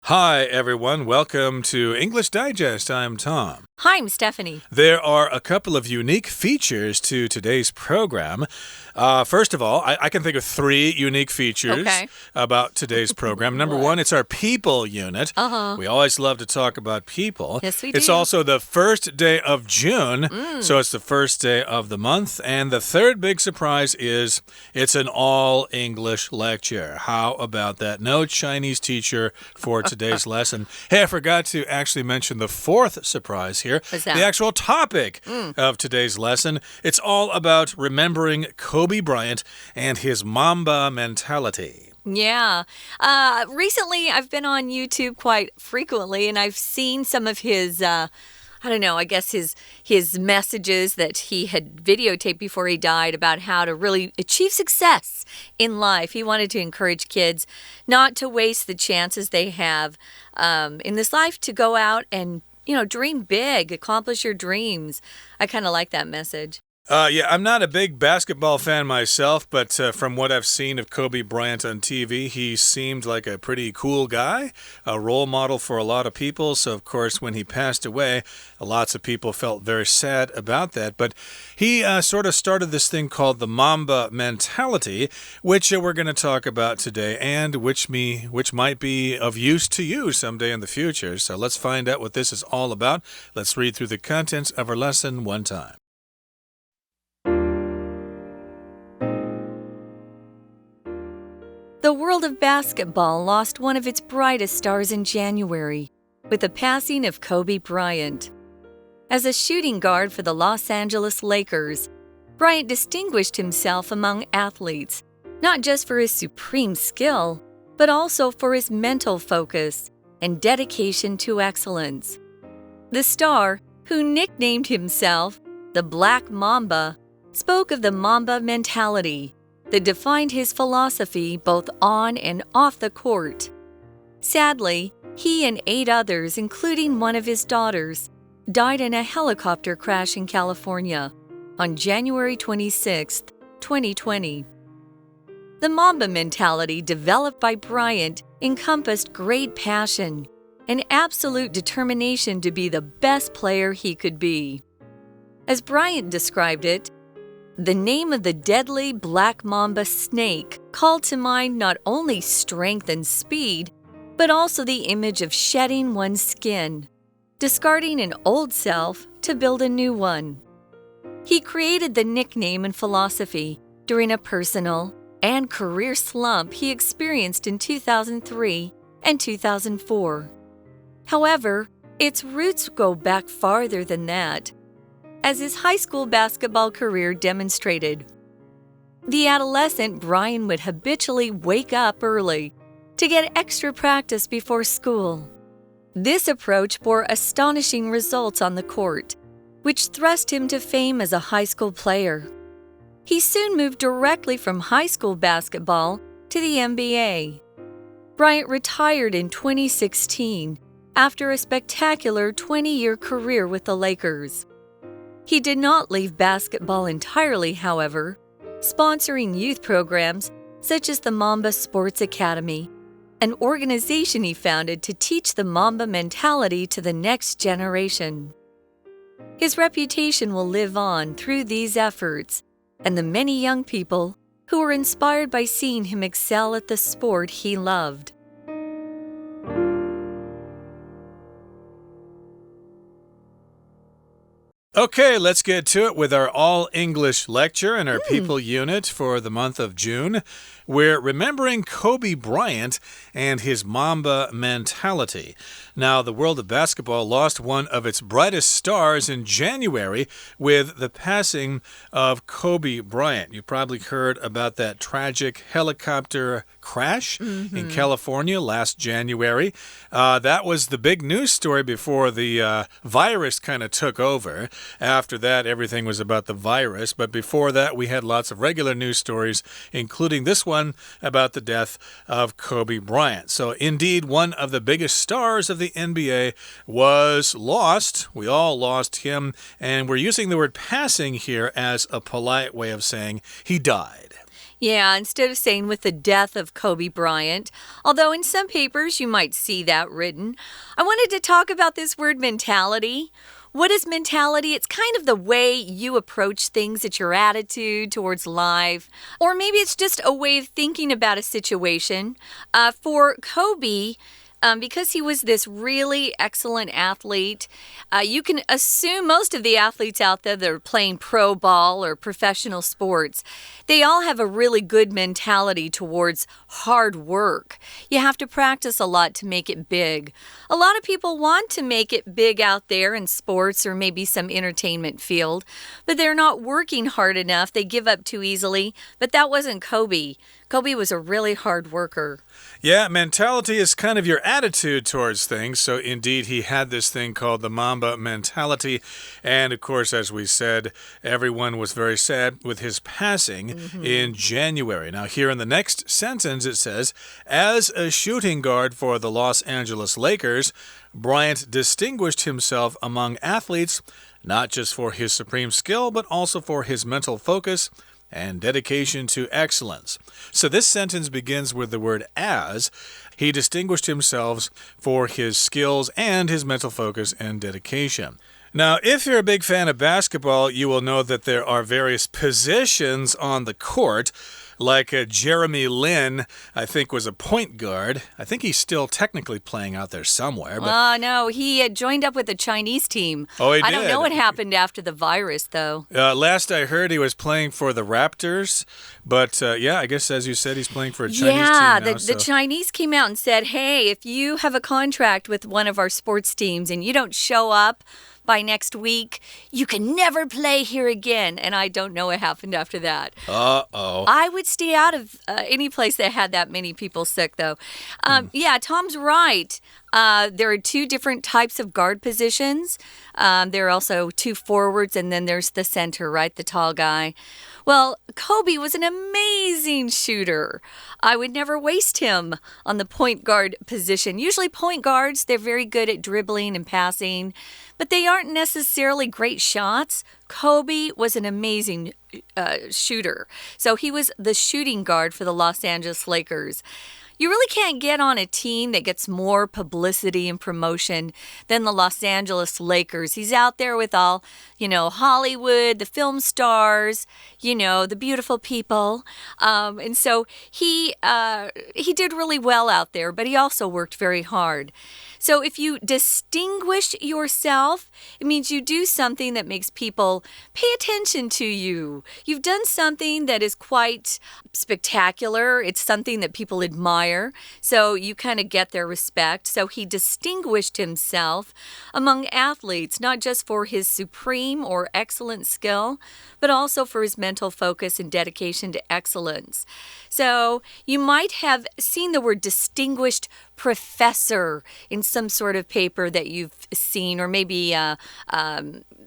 Hi, everyone. Welcome to English Digest. I'm Tom. Hi, I'm Stephanie. There are a couple of unique features to today's program. First of all, I can think of three unique features about today's program. Number one, it's our people unit. We always love to talk about people. Yes, we do. It's also the first day of June, so it's the first day of the month. And the third big surprise is it's an all-English lecture. How about that? No Chinese teacher for today's lesson. Hey, I forgot to actually mention the fourth surprise here. What's that? The actual topic of today's lesson. It's all about remembering Kobe Bryant and his Mamba mentality. Yeah. Recently, I've been on YouTube quite frequently, and I've seen some of his, I guess his messages that he had videotaped before he died about how to really achieve success in life. He wanted to encourage kids not to waste the chances they have in this life to go out and dream big, accomplish your dreams. I kind of like that message. Yeah, I'm not a big basketball fan myself, but from what I've seen of Kobe Bryant on TV, he seemed like a pretty cool guy, a role model for a lot of people. So, of course, when he passed away, lots of people felt very sad about that. But he sort of started this thing called the Mamba mentality, which we're going to talk about today, and which might be of use to you someday in the future. So let's find out what this is all about. Let's read through the contents of our lesson one time. The world of basketball lost one of its brightest stars in January with the passing of Kobe Bryant. As a shooting guard for the Los Angeles Lakers, Bryant distinguished himself among athletes, not just for his supreme skill, but also for his mental focus and dedication to excellence. The star, who nicknamed himself the Black Mamba, spoke of the Mamba mentality that defined his philosophy both on and off the court. Sadly, he and 8 others, including one of his daughters, died in a helicopter crash in California on January 26, 2020. The Mamba mentality developed by Bryant encompassed great passion and absolute determination to be the best player he could be. As Bryant described it, the name of the deadly black mamba snake called to mind not only strength and speed, but also the image of shedding one's skin, discarding an old self to build a new one. He created the nickname and philosophy during a personal and career slump he experienced in 2003 and 2004. However, its roots go back farther than that, as his high school basketball career demonstrated. The adolescent Bryant would habitually wake up early to get extra practice before school. This approach bore astonishing results on the court, which thrust him to fame as a high school player. He soon moved directly from high school basketball to the NBA. Bryant retired in 2016 after a spectacular 20-year career with the Lakers. He did not leave basketball entirely, however, sponsoring youth programs such as the Mamba Sports Academy, an organization he founded to teach the Mamba mentality to the next generation. His reputation will live on through these efforts and the many young people who were inspired by seeing him excel at the sport he loved. Okay, let's get to it with our all-English lecture and our people unit for the month of June. We're remembering Kobe Bryant and his Mamba mentality. Now, the world of basketball lost one of its brightest stars in January with the passing of Kobe Bryant. You probably heard about that tragic helicopter crash in California last January. That was the big news story before the virus kind of took over. After that, everything was about the virus. But before that, we had lots of regular news stories, including this one about the death of Kobe Bryant. So, indeed, one of the biggest stars of the NBA was lost. We all lost him. And we're using the word passing here as a polite way of saying he died. Yeah, instead of saying with the death of Kobe Bryant, although in some papers you might see that written. I wanted to talk about this word mentality. What is mentality? It's kind of the way you approach things. It's your attitude towards life. Or maybe it's just a way of thinking about a situation. For Kobe, because he was this really excellent athlete, you can assume most of the athletes out there that are playing pro ball or professional sports, they all have a really good mentality towards hard work. You have to practice a lot to make it big. A lot of people want to make it big out there in sports or maybe some entertainment field, but they're not working hard enough. They give up too easily. But that wasn't Kobe. Kobe was a really hard worker. Yeah, mentality is kind of your attitude towards things. So indeed, he had this thing called the Mamba Mentality. And of course, as we said, everyone was very sad with his passing in January. Now, here in the next sentence, it says, as a shooting guard for the Los Angeles Lakers, Bryant distinguished himself among athletes, not just for his supreme skill, but also for his mental focus and dedication to excellence. So this sentence begins with the word as. He distinguished himself for his skills and his mental focus and dedication. Now, if you're a big fan of basketball, you will know that there are various positions on the court. Like Jeremy Lin, I think, was a point guard. I think he's still technically playing out there somewhere. But... no, he had joined up with the Chinese team. Oh, he did? I don't know what happened after the virus, though. Last I heard, he was playing for the Raptors. But, yeah, I guess, as you said, he's playing for a Chinese team now. Yeah, the Chinese came out and said, hey, if you have a contract with one of our sports teams and you don't show up by next week, you can never play here again. And I don't know what happened after that. Uh-oh. I would stay out of any place that had that many people sick, though. Yeah, Tom's right. There are two different types of guard positions. There are also two forwards, and then there's the center, right? The tall guy. Well, Kobe was an amazing shooter. I would never waste him on the point guard position. Usually point guards, they're very good at dribbling and passing, but they aren't necessarily great shots. Kobe was an amazing shooter. So he was the shooting guard for the Los Angeles Lakers. You really can't get on a team that gets more publicity and promotion than the Los Angeles Lakers. He's out there with all, Hollywood, the film stars, the beautiful people. And so he did really well out there, but he also worked very hard. So if you distinguish yourself, it means you do something that makes people pay attention to you. You've done something that is quite spectacular. It's something that people admire. So you kind of get their respect. So he distinguished himself among athletes, not just for his supreme or excellent skill, but also for his mental focus and dedication to excellence. So you might have seen the word distinguished professor in some sort of paper that you've seen, or maybe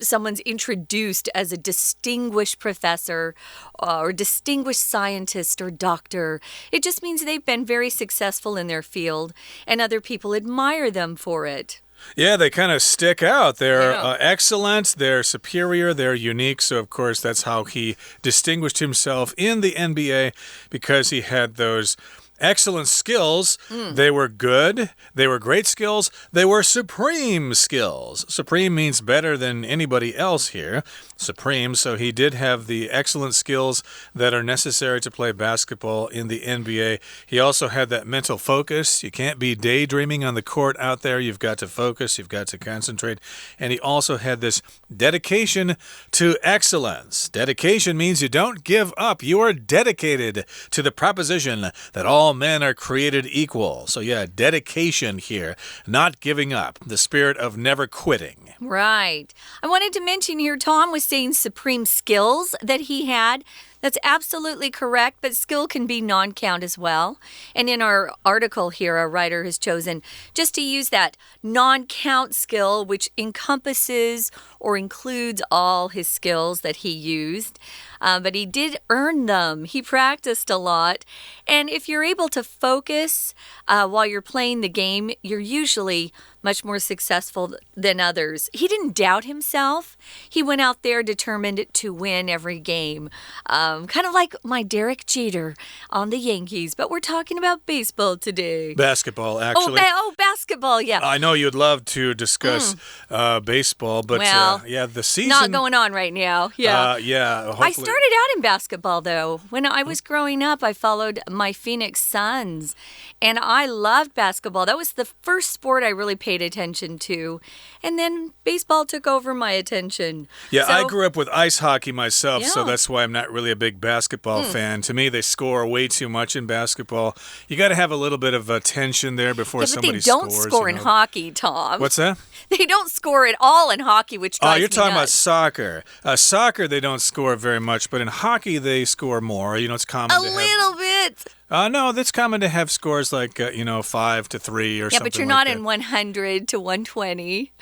someone's introduced as a distinguished professor or distinguished scientist or doctor. It just means they've been very successful in their field and other people admire them for it. Yeah, they kind of stick out. They're excellent, they're superior, they're unique. So, of course, that's how he distinguished himself in the NBA, because he had those excellent skills. They were good. They were great skills. They were supreme skills. Supreme means better than anybody else here. Supreme. So he did have the excellent skills that are necessary to play basketball in the NBA. He also had that mental focus. You can't be daydreaming on the court out there. You've got to focus. You've got to concentrate. And he also had this dedication to excellence. Dedication means you don't give up. You are dedicated to the proposition that all men are created equal. So yeah, dedication here, not giving up, the spirit of never quitting. Right. I wanted to mention here, Tom was saying supreme skills that he had. That's absolutely correct, but skill can be non-count as well. And in our article here, our writer has chosen just to use that non-count skill, which encompasses or includes all his skills that he used. But he did earn them. He practiced a lot. And if you're able to focus while you're playing the game, you're usually much more successful than others. He didn't doubt himself. He went out there determined to win every game. Kind of like my Derek Jeter on the Yankees, but we're talking about baseball today. Basketball, actually. Oh, basketball, yeah. I know you'd love to discuss baseball, but the season... Not going on right now, yeah. Hopefully... I started out in basketball, though. When I was growing up, I followed my Phoenix Suns, and I loved basketball. That was the first sport I really paid attention to, and then baseball took over my attention. Yeah, I grew up with ice hockey myself, so Yeah. that's why I'm not really a big basketball fan. To me, they score way too much in basketball. You got to have a little bit of tension there before somebody scores. But they don't score in hockey, Tom. What's that? They don't score at all in hockey, which drives me you're talking nuts. about soccer. Soccer, they don't score very much, but in hockey, they score more. It's common to have... A little bit. No, that's common to have scores like, 5-3 or something like that. Yeah, but you're not in 100 to 120.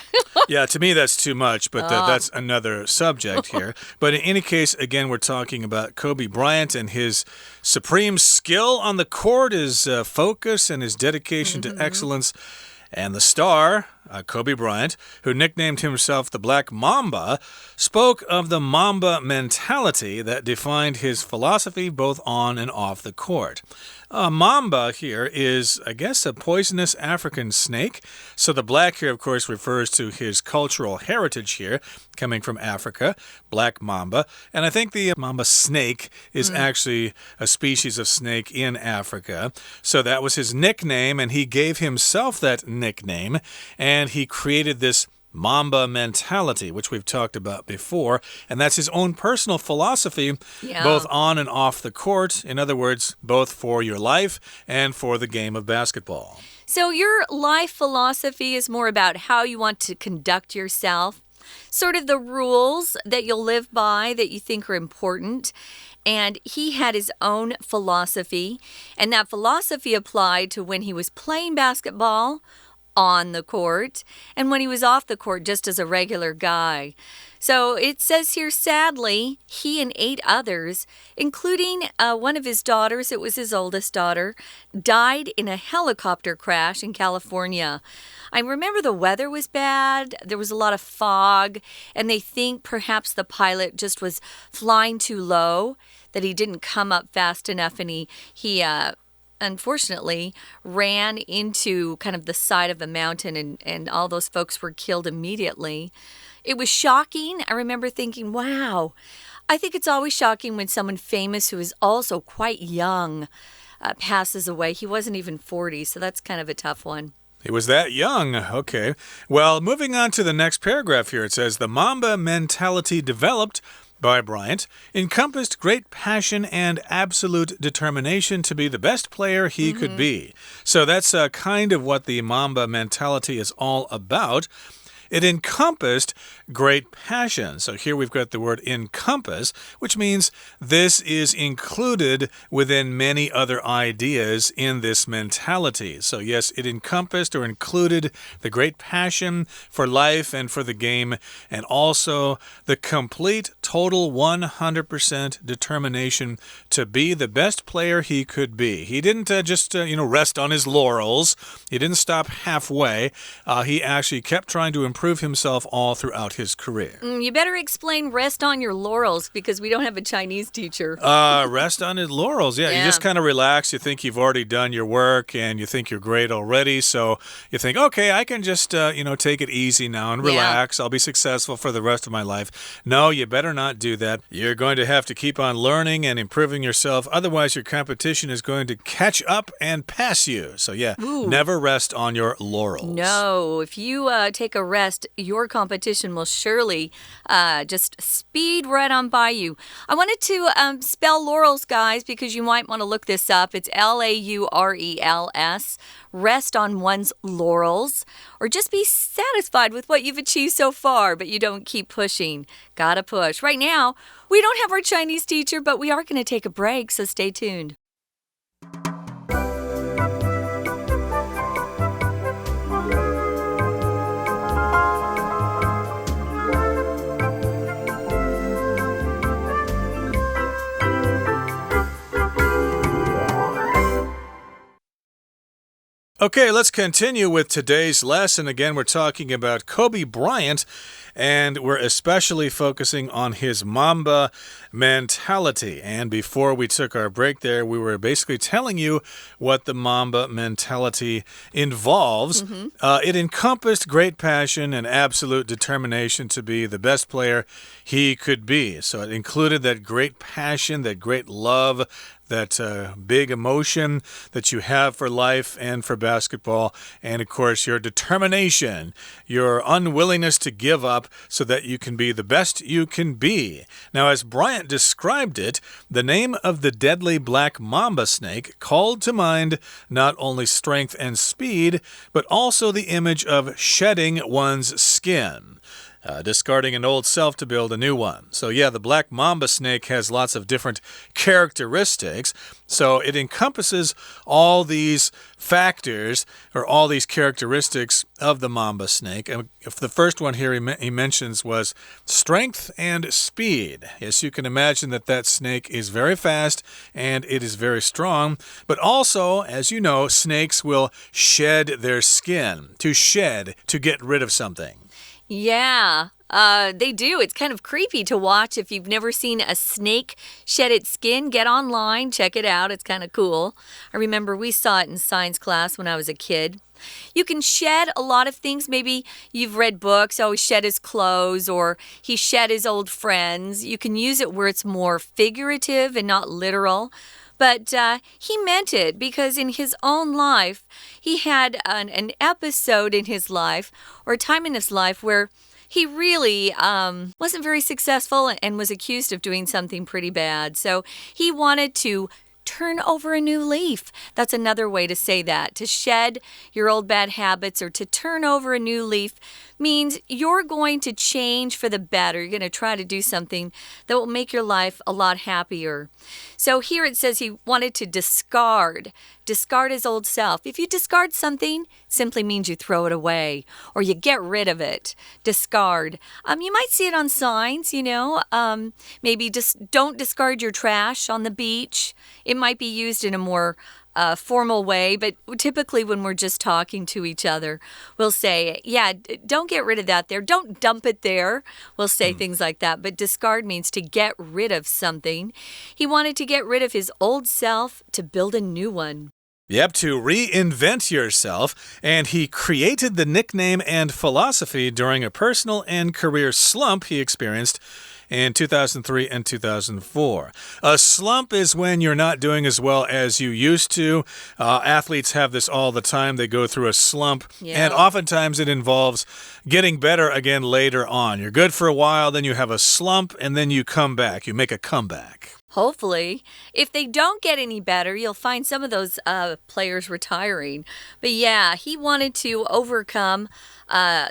Yeah, to me, that's too much, but that's another subject here. But in any case, again, we're talking about Kobe Bryant and his supreme skill on the court, his focus and his dedication to excellence. And the star, Kobe Bryant, who nicknamed himself the Black Mamba, spoke of the Mamba mentality that defined his philosophy both on and off the court. Mamba here is, I guess, a poisonous African snake. So the black here, of course, refers to his cultural heritage here, coming from Africa, black mamba. And I think the mamba snake is actually a species of snake in Africa. So that was his nickname, and he gave himself that nickname, and he created this Mamba mentality, which we've talked about before, and that's his own personal philosophy, both on and off the court. In other words, both for your life and for the game of basketball. So your life philosophy is more about how you want to conduct yourself, sort of the rules that you'll live by that you think are important. And he had his own philosophy, and that philosophy applied to when he was playing basketball on the court and when he was off the court just as a regular guy. So it says here, sadly, he and 8 others, including one of his daughters, it was his oldest daughter, died in a helicopter crash in California. I remember the weather was bad, there was a lot of fog, and they think perhaps the pilot just was flying too low, that he didn't come up fast enough, and he unfortunately ran into kind of the side of the mountain, and all those folks were killed immediately. It was shocking. I remember thinking, wow, I think it's always shocking when someone famous who is also quite young passes away. He wasn't even 40, so that's kind of a tough one. He was that young. Okay. Well, moving on to the next paragraph here, it says, the Mamba mentality developed by Bryant encompassed great passion and absolute determination to be the best player he could be. So that's kind of what the Mamba mentality is all about. It encompassed great passion. So here we've got the word encompass, which means this is included within many other ideas in this mentality. So yes, it encompassed or included the great passion for life and for the game, and also the complete, total 100% determination to be the best player he could be. He didn't just rest on his laurels. He didn't stop halfway. He actually kept trying to improve himself all throughout his career. You better explain rest on your laurels, because we don't have a Chinese teacher. Rest on his laurels. Yeah, you just kind of relax. You think you've already done your work and you think you're great already. So you think, okay, I can just, take it easy now and relax. I'll be successful for the rest of my life. No, you better not do that. You're going to have to keep on learning and improving yourself. Otherwise, your competition is going to catch up and pass you. So never rest on your laurels. No, if you take a rest, your competition will surely just speed right on by you. I wanted to spell laurels, guys, because you might want to look this up. It's Laurels. Rest on one's laurels, or just be satisfied with what you've achieved so far, but you don't keep pushing. Gotta push. Right now, we don't have our Chinese teacher, but we are going to take a break, so stay tuned. Okay, let's continue with today's lesson. Again, we're talking about Kobe Bryant, and we're especially focusing on his Mamba mentality. And before we took our break there, we were basically telling you what the Mamba mentality involves. It encompassed great passion and absolute determination to be the best player he could be. So it included that great passion, that great love, that big emotion that you have for life and for basketball, and of course your determination, your unwillingness to give up so that you can be the best you can be. Now, as Bryant described it, the name of the deadly black mamba snake called to mind not only strength and speed, but also the image of shedding one's skin. Discarding an old self to build a new one. So yeah, the black mamba snake has lots of different characteristics. So it encompasses all these factors or all these characteristics of the mamba snake. And if the first one here he mentions was strength and speed. Yes, you can imagine that snake is very fast and it is very strong. But also, as you know, snakes will shed their skin. To shed, to get rid of something. Yeah, they do. It's kind of creepy to watch. If you've never seen a snake shed its skin, get online, check it out. It's kind of cool. I remember we saw it in science class when I was a kid. You can shed a lot of things. Maybe you've read books, he shed his clothes, or he shed his old friends. You can use it where it's more figurative and not literal. But he meant it because in his own life, he had an episode in his life or a time in his life where he really wasn't very successful and was accused of doing something pretty bad. So he wanted to turn over a new leaf. That's another way to say that. To shed your old bad habits or to turn over a new leaf means you're going to change for the better. You're going to try to do something that will make your life a lot happier. So here it says he wanted to discard his old self. If you discard something, it simply means you throw it away or you get rid of it. Discard. You might see it on signs, maybe just don't discard your trash on the beach. It might be used in a more formal way, but typically when we're just talking to each other, we'll say, yeah, don't get rid of that there. Don't dump it there. We'll say things like that, but discard means to get rid of something. He wanted to get rid of his old self to build a new one. Yep, to reinvent yourself, and he created the nickname and philosophy during a personal and career slump he experienced in 2003 and 2004. A slump is when you're not doing as well as you used to. Athletes have this all the time. They go through a slump, and oftentimes it involves getting better again later on. You're good for a while, then you have a slump, and then you come back. You make a comeback. Hopefully. If they don't get any better, you'll find some of those players retiring. But yeah, he wanted to overcome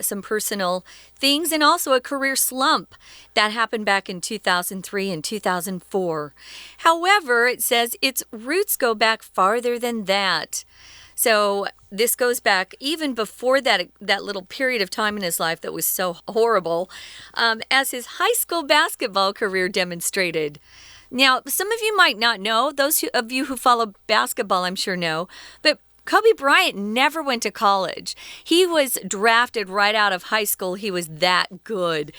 some personal things and also a career slump that happened back in 2003 and 2004. However, it says its roots go back farther than that. So this goes back even before that little period of time in his life that was so horrible, as his high school basketball career demonstrated. Now, some of you might not know, those of you who follow basketball I'm sure know, but Kobe Bryant never went to college. He was drafted right out of high school. He was that good.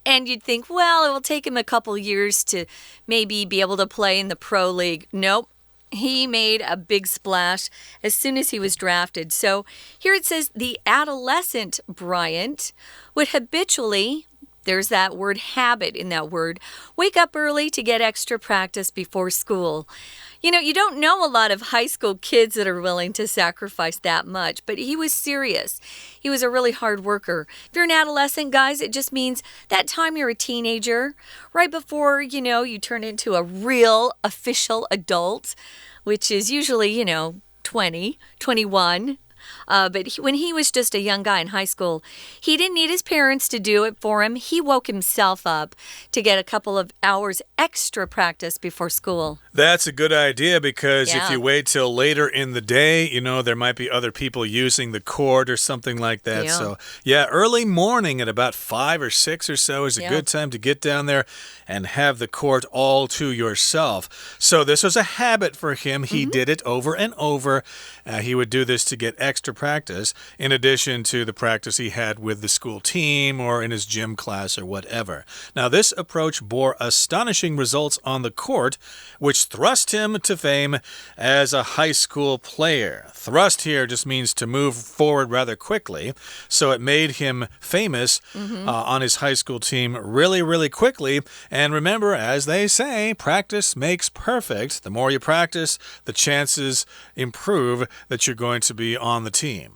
And you'd think, well, it will take him a couple years to maybe be able to play in the pro league. Nope. He made a big splash as soon as he was drafted. So here it says the adolescent Bryant would habitually, there's that word habit in that word, wake up early to get extra practice before school. You don't know a lot of high school kids that are willing to sacrifice that much, but he was serious. He was a really hard worker. If you're an adolescent, guys, it just means that time you're a teenager, right before, you turn into a real official adult, which is usually, 20, 21. But when he was just a young guy in high school, he didn't need his parents to do it for him. He woke himself up to get a couple of hours extra practice before school. That's a good idea because if you wait till later in the day, there might be other people using the court or something like that. So, early morning at about 5 or 6 or so is a good time to get down there and have the court all to yourself. So this was a habit for him. He did it over and over. He would do this to get extra extra practice in addition to the practice he had with the school team or in his gym class or whatever. Now, this approach bore astonishing results on the court, which thrust him to fame as a high school player. Thrust here just means to move forward rather quickly, so it made him famous on his high school team really, really quickly. And remember, as they say, practice makes perfect. The more you practice, the chances improve that you're going to be on the team.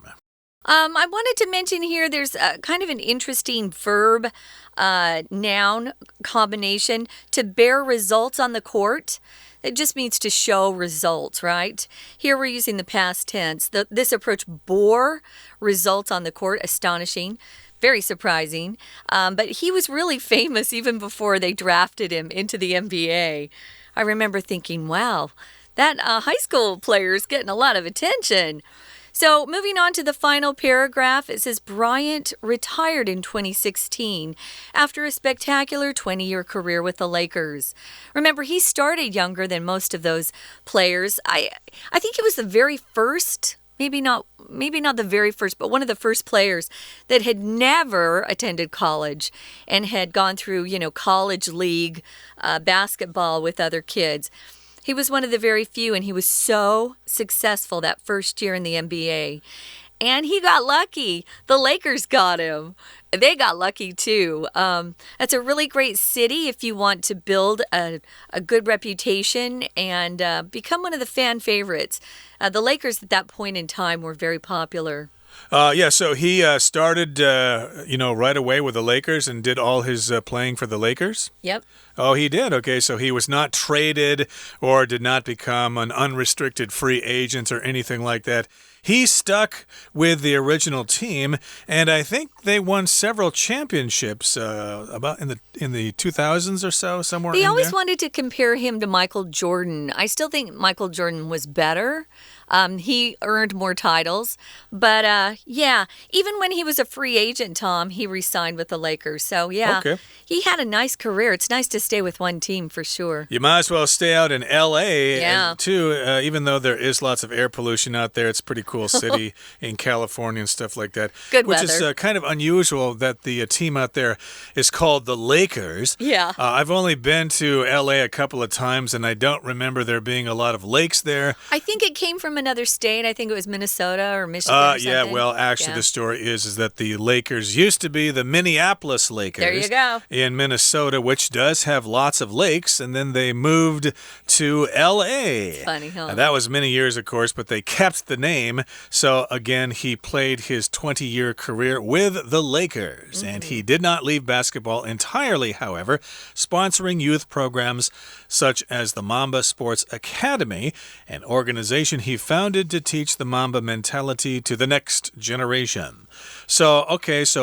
I wanted to mention here there's kind of an interesting verb noun combination to bear results on the court. It just means to show results, right? Here we're using the past tense. This approach bore results on the court. Astonishing. Very surprising. But he was really famous even before they drafted him into the NBA. I remember thinking, wow, that high school player is getting a lot of attention. So moving on to the final paragraph, it says Bryant retired in 2016 after a spectacular 20-year career with the Lakers. Remember, he started younger than most of those players. I think he was the very first, maybe not the very first, but one of the first players that had never attended college and had gone through, college league basketball with other kids. He was one of the very few, and he was so successful that first year in the NBA. And he got lucky. The Lakers got him. They got lucky, too. That's a really great city if you want to build a good reputation and become one of the fan favorites. The Lakers at that point in time were very popular. So he started, right away with the Lakers and did all his playing for the Lakers? Yep. Oh, he did. Okay, so he was not traded or did not become an unrestricted free agent or anything like that. He stuck with the original team, and I think they won several championships about in the 2000s or so, somewhere in there. They always wanted to compare him to Michael Jordan. I still think Michael Jordan was better. He earned more titles. But, even when he was a free agent, Tom, he re-signed with the Lakers. So, okay. He had a nice career. It's nice to stay with one team for sure. You might as well stay out in L.A., too. Even though there is lots of air pollution out there, it's a pretty cool city in California and stuff like that. Good which weather. Is kind of unusual that the team out there is called the Lakers. Yeah. I've only been to L.A. a couple of times, and I don't remember there being a lot of lakes there. I think it came from another state. I think it was Minnesota or Michigan or something. Yeah, well, actually, the story is that the Lakers used to be the Minneapolis Lakers. There you go. In Minnesota, which does have lots of lakes, and then they moved to L.A. It's funny, huh? That was many years, of course, but they kept the name. So, again, he played his 20-year career with the Lakers, and he did not leave basketball entirely, however, sponsoring youth programs such as the Mamba Sports Academy, an organization he founded to teach the Mamba mentality to the next generation. So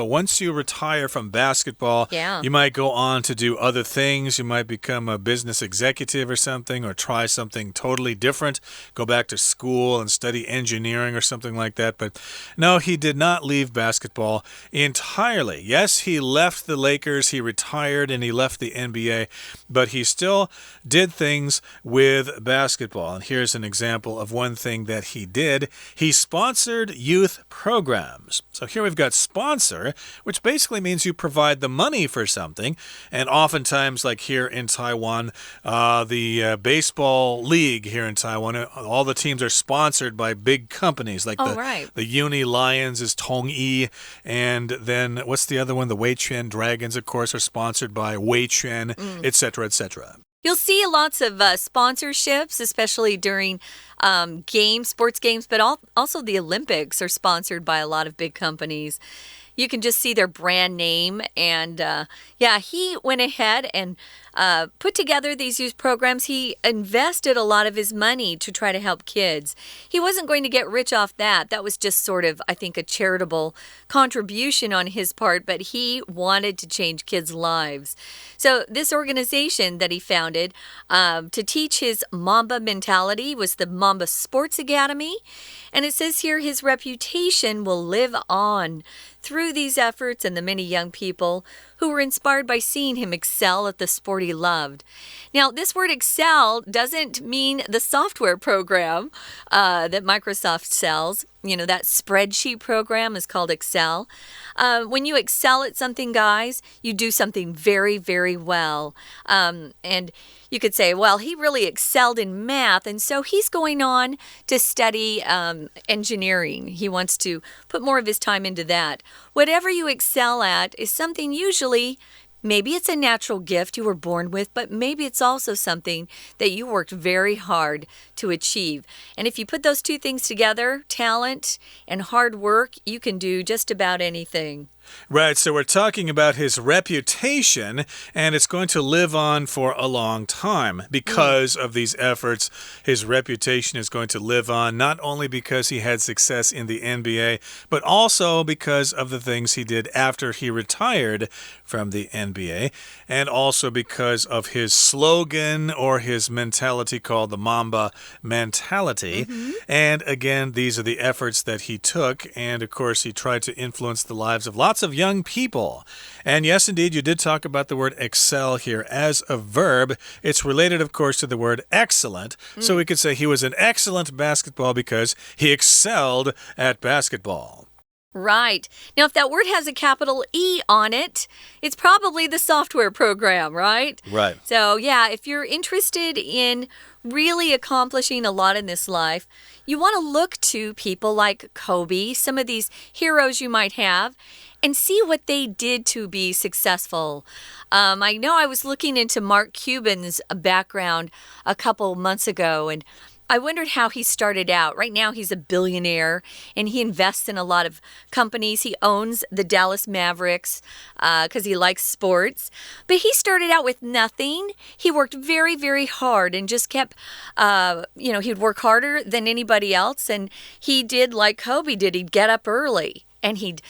once you retire from basketball, you might go on to do other things. You might become a business executive or something, or try something totally different. Go back to school and study engineering or something like that. But no, he did not leave basketball entirely. Yes, he left the Lakers, he retired, and he left the NBA, but he still did things with basketball. And here's an example of one thing that he did. He sponsored youth programs. So here we've got sponsor, which basically means you provide the money for something. And oftentimes, like here in Taiwan, the baseball league here in Taiwan, all the teams are sponsored by big companies. Like the Uni Lions is Tongyi. And then what's the other one? The Weiquan Dragons, of course, are sponsored by Weiquan, etc., etc. You'll see lots of sponsorships, especially during sports games, but also the Olympics are sponsored by a lot of big companies. You can just see their brand name. And he went ahead and put together these youth programs. He invested a lot of his money to try to help kids. He wasn't going to get rich off that. That was just sort of, I think, a charitable contribution on his part, but he wanted to change kids' lives. So this organization that he founded to teach his Mamba mentality was the Mamba Sports Academy. And it says here his reputation will live on through these efforts and the many young people who were inspired by seeing him excel at the sporting very loved. Now, this word Excel doesn't mean the software program that Microsoft sells. You know, that spreadsheet program is called Excel. When you excel at something, guys, you do something very, very well. And you could say, well, he really excelled in math, and so he's going on to study engineering. He wants to put more of his time into that. Whatever you excel at is something usually, maybe it's a natural gift you were born with, but maybe it's also something that you worked very hard to achieve. And if you put those two things together, talent and hard work, you can do just about anything. Right, so we're talking about his reputation, and it's going to live on for a long time because of these efforts. His reputation is going to live on not only because he had success in the NBA, but also because of the things he did after he retired from the NBA, and also because of his slogan or his mentality called the Mamba Mentality. And again, these are the efforts that he took, and of course, he tried to influence the lives of lots of young people. And yes, indeed, you did talk about the word excel here as a verb. It's related, of course, to the word excellent. So we could say he was an excellent basketball because he excelled at basketball. Right. Now, if that word has a capital E on it, it's probably the software program, right? Right. So, yeah, if you're interested in really accomplishing a lot in this life, you want to look to people like Kobe, some of these heroes you might have, and see what they did to be successful. I know I was looking into Mark Cuban's background a couple months ago, and I wondered how he started out. Right now, he's a billionaire, and he invests in a lot of companies. He owns the Dallas Mavericks because he likes sports. But he started out with nothing. He worked very, very hard and just kept, he'd work harder than anybody else. And he did like Kobe did. He'd get up early. And he'd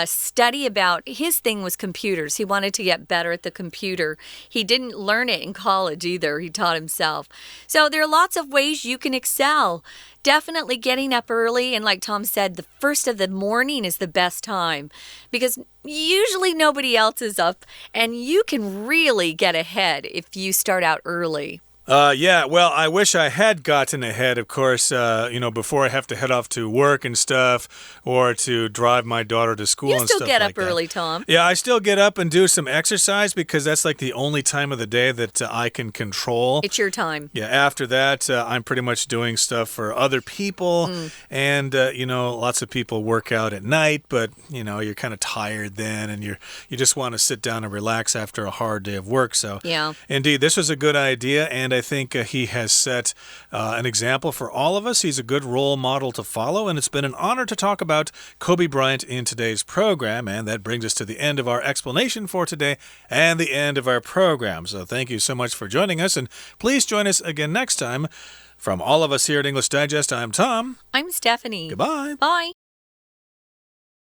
study about, his thing was computers. He wanted to get better at the computer. He didn't learn it in college either. He taught himself. So there are lots of ways you can excel. Definitely getting up early. And like Tom said, the first of the morning is the best time because usually nobody else is up. And you can really get ahead if you start out early. Yeah, well, I wish I had gotten ahead, of course, before I have to head off to work and stuff or to drive my daughter to school and stuff like that. You still get up early, Tom. Yeah, I still get up and do some exercise because that's like the only time of the day that I can control. It's your time. Yeah, after that, I'm pretty much doing stuff for other people. And, lots of people work out at night, but, you're kind of tired then and you just want to sit down and relax after a hard day of work. So, yeah. Indeed, this was a good idea, and I think he has set an example for all of us. He's a good role model to follow, and it's been an honor to talk about Kobe Bryant in today's program. And that brings us to the end of our explanation for today and the end of our program. So thank you so much for joining us, and please join us again next time. From all of us here at English Digest, I'm Tom. I'm Stephanie. Goodbye. Bye.